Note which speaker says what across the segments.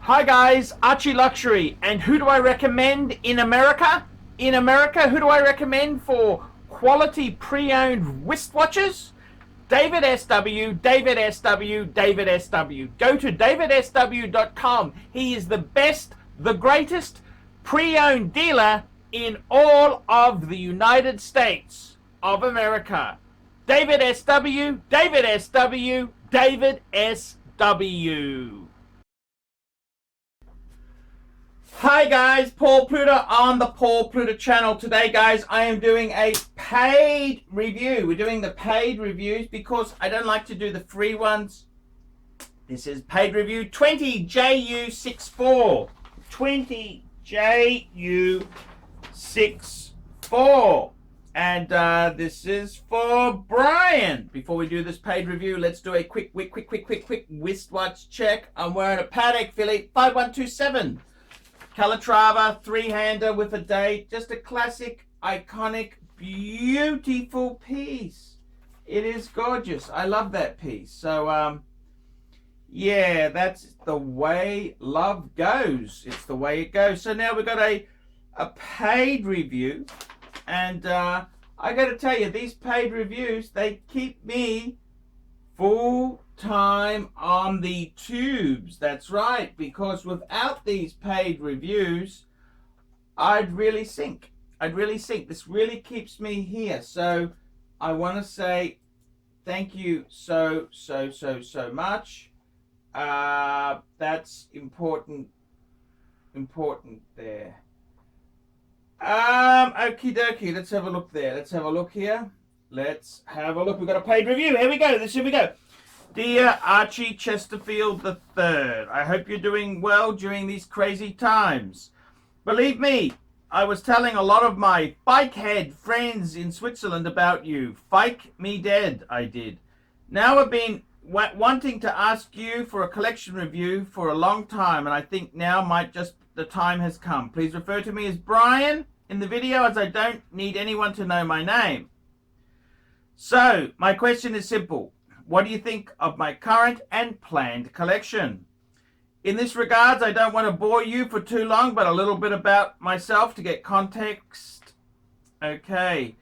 Speaker 1: Hi guys, ArchieLuxury, and who do I recommend in America? In America, who do I recommend for quality pre-owned wristwatches? David SW, David SW, David SW. Go to davidsw.com. He is the best, the greatest pre-owned dealer in all of the United States of America. David SW, David SW, David SW. Hi guys, Paul Pluta on the Paul Pluta channel. Today guys, I am doing a paid review. We're doing the paid reviews because I don't like to do the free ones. This is paid review 20JU64. 20JU64. And this is for Brian. Before we do this paid review, let's do a quick wristwatch check. I'm wearing a Patek Philippe 5127. Calatrava three-hander with a date. Just a classic, iconic, beautiful piece. It is gorgeous. I love that piece. So, yeah, that's the way love goes. It's the way it goes. So now we've got a paid review. And I got to tell you, these paid reviews, they keep me full time on the tubes. That's right, because without these paid reviews, I'd really sink. This really keeps me here. So I want to say thank you so much. That's important there. Okie dokie, let's have a look there. Let's have a look here. Let's have a look. We've got a paid review. Here we go. Here we go. Dear Archie Chesterfield III, I hope you're doing well during these crazy times. Believe me, I was telling a lot of my bikehead friends in Switzerland about you. Fike me dead, I did. Now I've been wanting to ask you for a collection review for a long time, and I think now might just the time has come. Please refer to me as Brian in the video, as I don't need anyone to know my name. So, my question is simple. What do you think of my current and planned collection? In this regards, I don't want to bore you for too long, but a little bit about myself to get context. Okay.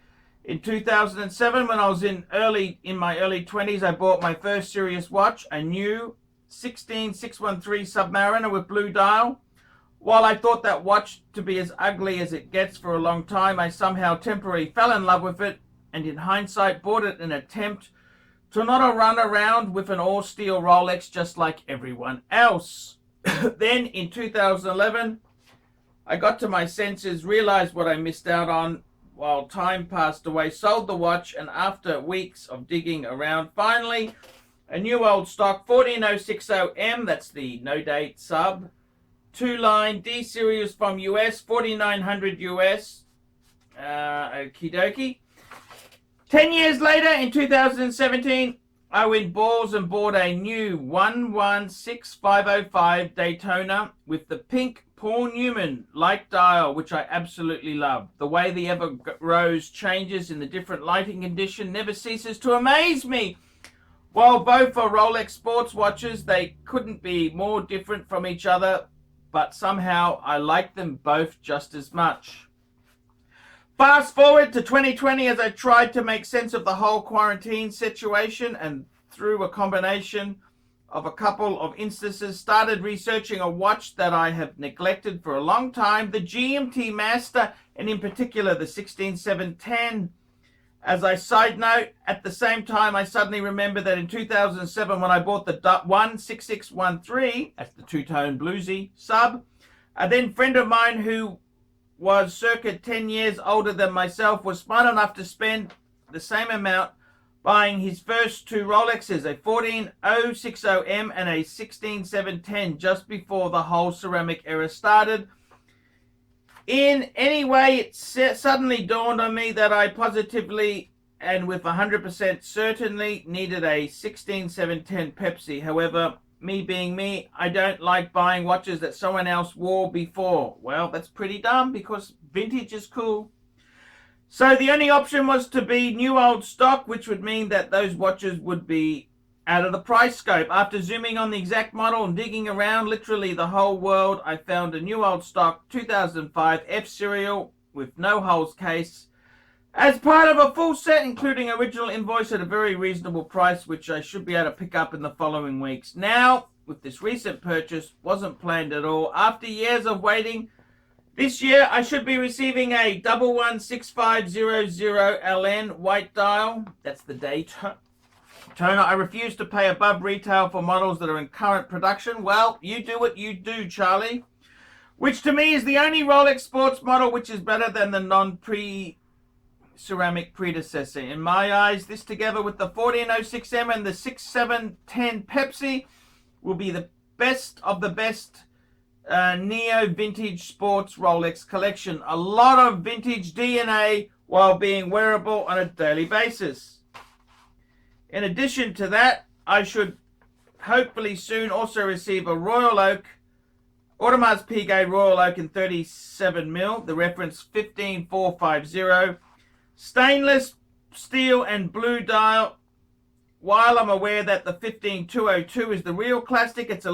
Speaker 1: In 2007, when I was in my early 20s, I bought my first serious watch, a new 16613 Submariner with blue dial. While I thought that watch to be as ugly as it gets for a long time, I somehow temporarily fell in love with it, and in hindsight bought it in an attempt to not run around with an all-steel Rolex just like everyone else. Then in 2011, I got to my senses, realized what I missed out on while time passed away, sold the watch, and after weeks of digging around, finally, a new old stock 14060M, that's the no-date sub, two-line D series from US, 4900 US, okie dokie. 10 years later, in 2017, I went balls and bought a new 116505 Daytona with the pink Paul Newman light dial, which I absolutely love. The way the ever rose changes in the different lighting condition never ceases to amaze me. While both are Rolex sports watches, they couldn't be more different from each other, but somehow I like them both just as much. Fast forward to 2020 as I tried to make sense of the whole quarantine situation, and through a combination of a couple of instances started researching a watch that I have neglected for a long time, the GMT Master, and in particular the 16710. As a side note, at the same time I suddenly remembered that in 2007 when I bought the 16613, that's the two-tone bluesy sub, a then friend of mine who was circa 10 years older than myself was smart enough to spend the same amount buying his first two Rolexes, a 14060M and a 16710, just before the whole ceramic era started. In any way, it suddenly dawned on me that I positively and with 100% certainly needed a 16710 Pepsi. However, me being me, I don't like buying watches that someone else wore before. Well, that's pretty dumb because vintage is cool. So the only option was to be new old stock, which would mean that those watches would be out of the price scope. After zooming on the exact model and digging around literally the whole world, I found a new old stock 2005 F serial with no holes case as part of a full set, including original invoice at a very reasonable price, which I should be able to pick up in the following weeks. Now, with this recent purchase, wasn't planned at all. After years of waiting, this year I should be receiving a 116500LN white dial. That's the day toner. I refuse to pay above retail for models that are in current production. Well, you do what you do, Charlie. Which to me is the only Rolex sports model which is better than the non-ceramic predecessor. In my eyes, this together with the 1406M and the 6710 Pepsi will be the best of the best neo vintage sports Rolex collection. A lot of vintage DNA while being wearable on a daily basis. In addition to that, I should hopefully soon also receive a Royal Oak, Audemars Piguet Royal Oak in 37mm, the reference 15450, stainless steel and blue dial. While I'm aware that the 15202 is the real classic, it's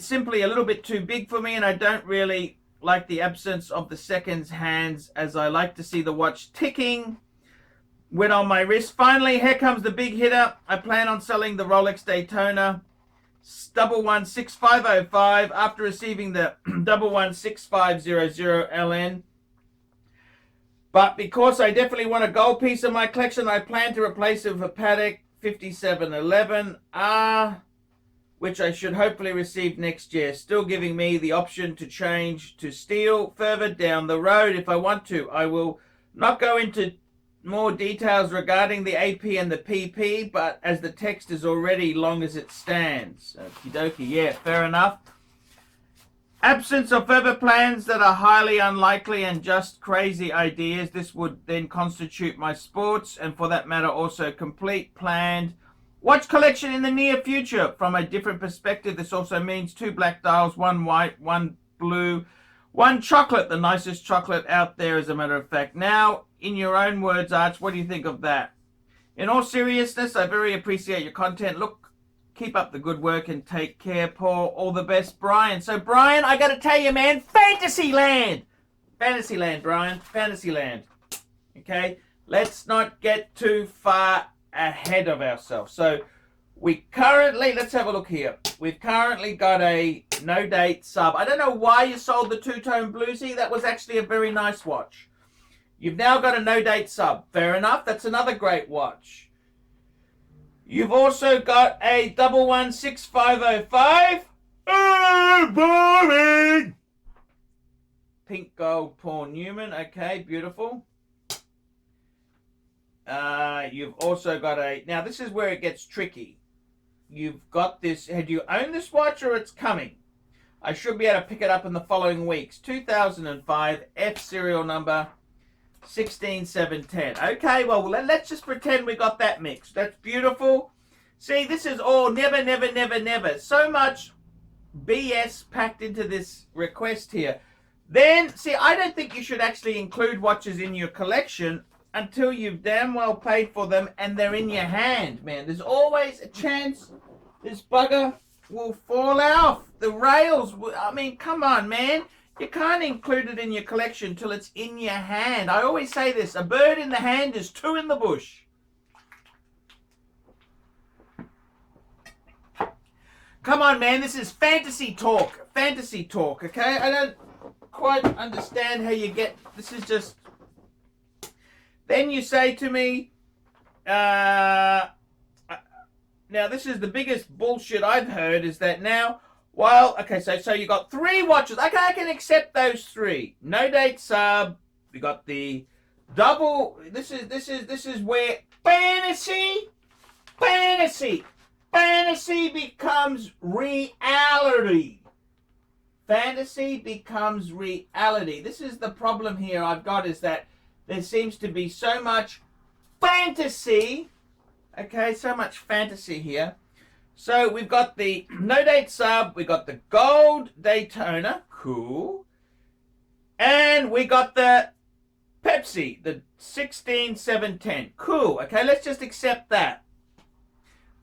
Speaker 1: simply a little bit too big for me, and I don't really like the absence of the seconds hands, as I like to see the watch ticking when on my wrist. Finally, here comes the big hitter. I plan on selling the Rolex Daytona 116505 after receiving the 116500LN. But because I definitely want a gold piece in my collection, I plan to replace it with a Patek 5711R, which I should hopefully receive next year, still giving me the option to change to steel further down the road if I want to. I will not go into more details regarding the AP and the PP, but as the text is already long as it stands. Okie dokie, yeah, fair enough. Absence of further plans that are highly unlikely and just crazy ideas. This would then constitute my sports, and for that matter also complete planned watch collection in the near future. From a different perspective, this also means 2 black dials, 1 white, 1 blue, 1 chocolate, the nicest chocolate out there as a matter of fact. Now, in your own words, Arch, what do you think of that? In all seriousness, I very appreciate your content. Look, keep up the good work and take care, Paul. All the best, Brian. So, Brian, I got to tell you, man, Fantasyland. Fantasyland, Brian. Fantasyland. Okay? Let's not get too far ahead of ourselves. So, we currently, let's have a look here. We've currently got a no-date sub. I don't know why you sold the two-tone bluesy. That was actually a very nice watch. You've now got a no-date sub. Fair enough. That's another great watch. You've also got a 116505. Oh, boring! Pink gold Paul Newman. Okay, beautiful. You've also got a... Now, this is where it gets tricky. You've got this... Had you owned this watch or it's coming? I should be able to pick it up in the following weeks. 2005 F serial number 16710. Okay, well, let's just pretend we got that mixed. That's beautiful. See, this is all never, never, never, never. So much BS packed into this request here. Then, see, I don't think you should actually include watches in your collection until you've damn well paid for them and they're in your hand, man. There's always a chance this bugger will fall off the rails. I mean, come on, man. You can't include it in your collection till it's in your hand. I always say this, a bird in the hand is 2 in the bush. Come on, man, this is fantasy talk. Fantasy talk, okay? I don't quite understand how you get... This is just... Then you say to me, now this is the biggest bullshit I've heard, is that now, well, okay, so you got 3 watches. Okay, I can accept those 3. No date sub. We got the double. This is where fantasy becomes reality. Fantasy becomes reality. This is the problem here I've got, is that there seems to be so much fantasy. Okay, so much fantasy here. So we've got the no date sub, we got the gold Daytona, cool. And we got the Pepsi, the 16710, cool. Okay, let's just accept that.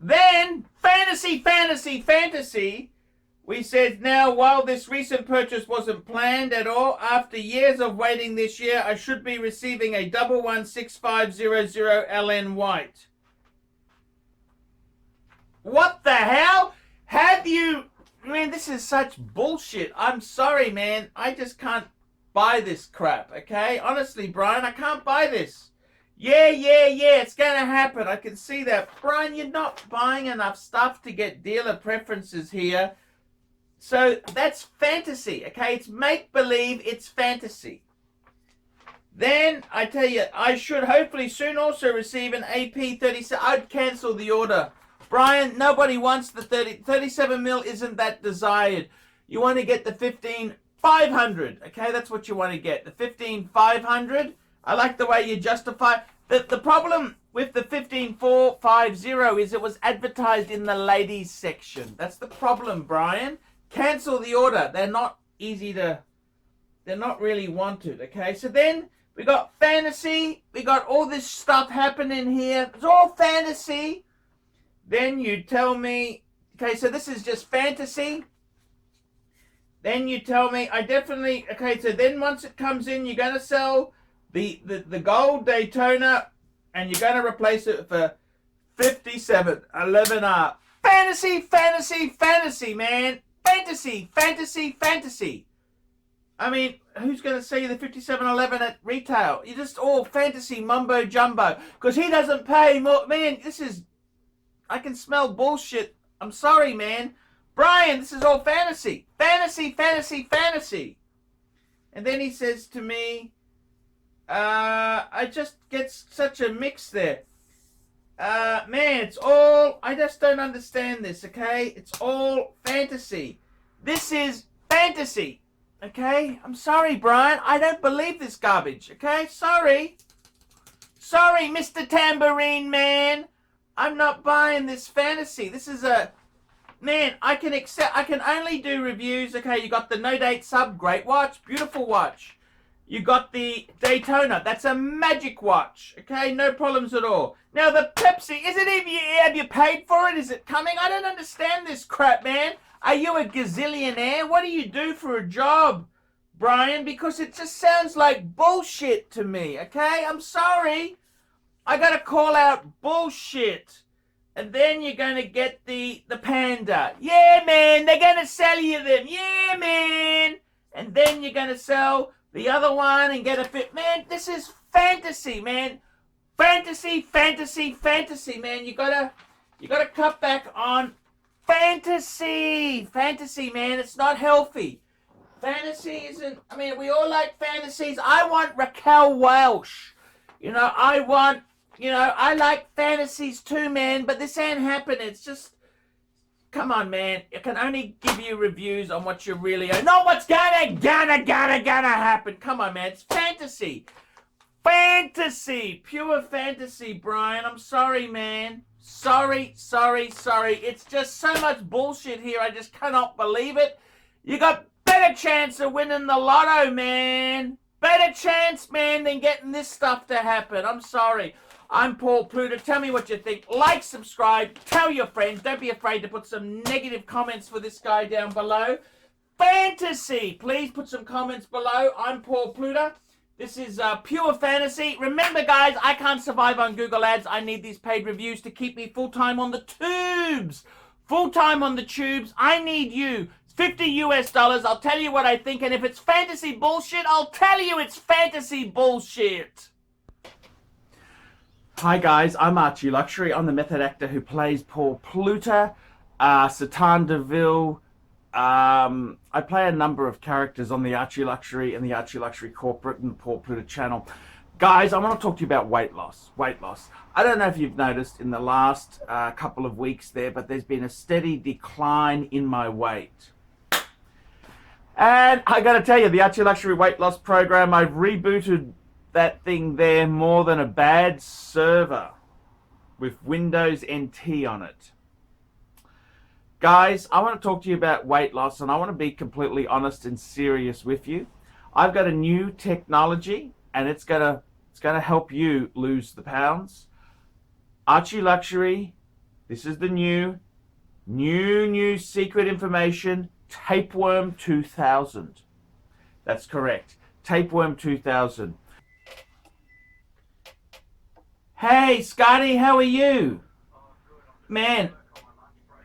Speaker 1: Then, fantasy. We said, now, while this recent purchase wasn't planned at all, after years of waiting this year, I should be receiving a 116500 LN White. What the hell? Have you... Man, this is such bullshit. I'm sorry, man. I just can't buy this crap, okay? Honestly, Brian, I can't buy this. Yeah, it's gonna happen. I can see that. Brian, you're not buying enough stuff to get dealer preferences here. So that's fantasy, okay? It's make-believe, it's fantasy. Then, I tell you, I should hopefully soon also receive an AP37. I'd cancel the order. Brian, nobody wants the 37 mil isn't that desired. You want to get the 15500, okay? That's what you want to get, the 15500. I like the way you justify. The problem with the 15450 is it was advertised in the ladies section. That's the problem, Brian. Cancel the order. They're not really wanted, okay? So then we got fantasy. We got all this stuff happening here. It's all fantasy. Then you tell me, okay, so this is just fantasy. Then you tell me, okay, so then once it comes in, you're going to sell the gold Daytona and you're going to replace it for 5711R. Fantasy, man. Fantasy. I mean, who's going to sell you the 5711 at retail? You're just all fantasy mumbo jumbo. Because he doesn't pay more. Man, this is... I can smell bullshit. I'm sorry, man. Brian, this is all fantasy. Fantasy. And then he says to me, I just get such a mix there. Man, it's all... I just don't understand this, okay? It's all fantasy. This is fantasy, okay? I'm sorry, Brian. I don't believe this garbage, okay? Sorry, Mr. Tambourine Man. I'm not buying this fantasy. This is a... Man, I can only do reviews. Okay, you got the No Date Sub. Great watch. Beautiful watch. You got the Daytona. That's a magic watch. Okay, no problems at all. Now the Pepsi, have you paid for it? Is it coming? I don't understand this crap, man. Are you a gazillionaire? What do you do for a job, Brian? Because it just sounds like bullshit to me, okay? I'm sorry. I gotta call out bullshit. And then you're gonna get the Panda. Yeah, man, they're gonna sell you them. Yeah, man. And then you're gonna sell the other one and get a fit. Man, this is fantasy, man. Fantasy, man. You gotta cut back on fantasy. Fantasy, man. It's not healthy. Fantasy isn't... I mean, we all like fantasies. I want Raquel Welch. I like fantasies too, man, but this ain't happening. It's just, come on, man. I can only give you reviews on what you really are. Not what's gonna happen. Come on, man. It's fantasy. Fantasy. Pure fantasy, Brian. I'm sorry, man. Sorry. It's just so much bullshit here. I just cannot believe it. You got better chance of winning the lotto, man. Better chance, man, than getting this stuff to happen. I'm sorry. I'm Paul Pluta. Tell me what you think. Like, subscribe, tell your friends. Don't be afraid to put some negative comments for this guy down below. Fantasy. Please put some comments below. I'm Paul Pluta. This is pure fantasy. Remember, guys, I can't survive on Google Ads. I need these paid reviews to keep me full-time on the tubes. Full-time on the tubes. I need you. $50 US. I'll tell you what I think. And if it's fantasy bullshit, I'll tell you it's fantasy bullshit. Hi guys, I'm ArchieLuxury. I'm the method actor who plays Paul Pluta, Satan DeVille. I play a number of characters on the ArchieLuxury and the ArchieLuxury Corporate and Paul Pluta channel. Guys, I want to talk to you about weight loss. I don't know if you've noticed in the last couple of weeks there, but there's been a steady decline in my weight. And I got to tell you, the ArchieLuxury weight loss program, I've rebooted that thing there more than a bad server with Windows NT on it. Guys, I want to talk to you about weight loss, and I want to be completely honest and serious with you. I've got a new technology, and it's gonna help you lose the pounds. ArchieLuxury This is the new secret information. Tapeworm 2000. That's correct. Tapeworm 2000. Hey, Scotty, how are you? Man,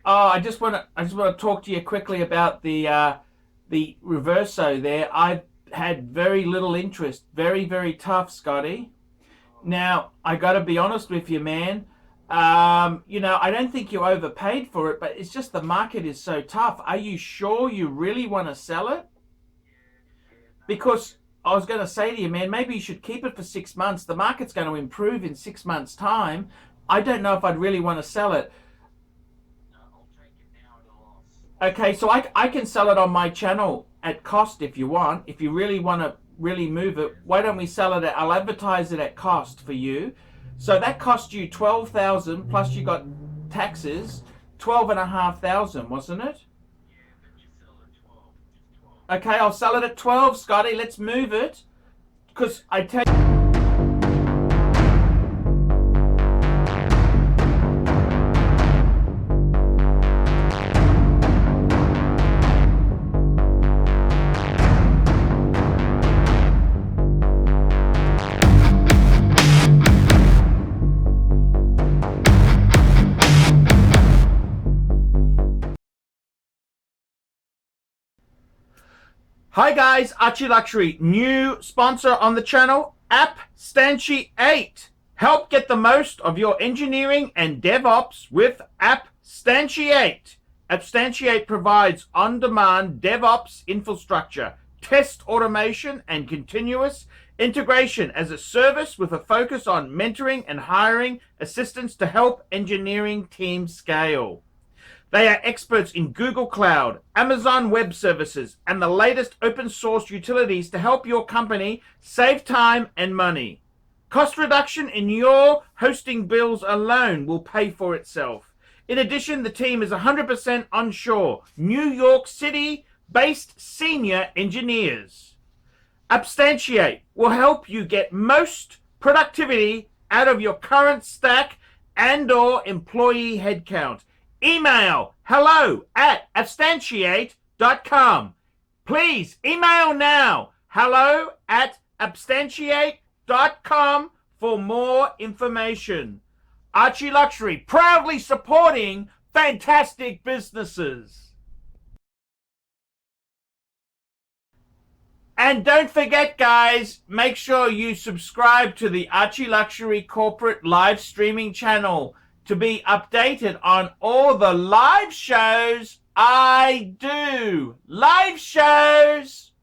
Speaker 1: I just want to talk to you quickly about the Reverso there. I've had very little interest. Very, very tough, Scotty. Now, I got to be honest with you, man. I don't think you overpaid for it, but it's just the market is so tough. Are you sure you really want to sell it? Because I was going to say to you, man, maybe you should keep it for 6 months. The market's going to improve in 6 months' time. I don't know if I'd really want to sell it. Okay, so I can sell it on my channel at cost if you want. If you really want to really move it, why don't we sell it I'll advertise it at cost for you. So that cost you 12,000 plus you got taxes, 12,500, wasn't it? Okay, I'll sell it at 12, Scotty. Let's move it. Because I tell you... Hi guys, ArchieLuxury, new sponsor on the channel, APPSTANTIATE. Help get the most of your engineering and DevOps with APPSTANTIATE. APPSTANTIATE provides on-demand DevOps infrastructure, test automation, and continuous integration as a service with a focus on mentoring and hiring assistants to help engineering teams scale. They are experts in Google Cloud, Amazon Web Services, and the latest open source utilities to help your company save time and money. Cost reduction in your hosting bills alone will pay for itself. In addition, the team is 100% onshore, New York City-based senior engineers. APPSTANTIATE will help you get most productivity out of your current stack and/or employee headcount. Email hello@appstantiate.com. Please email now hello@appstantiate.com for more information. ArchieLuxury, proudly supporting fantastic businesses. And don't forget, guys, make sure you subscribe to the ArchieLuxury corporate live streaming channel to be updated on all the live shows I do. Live shows!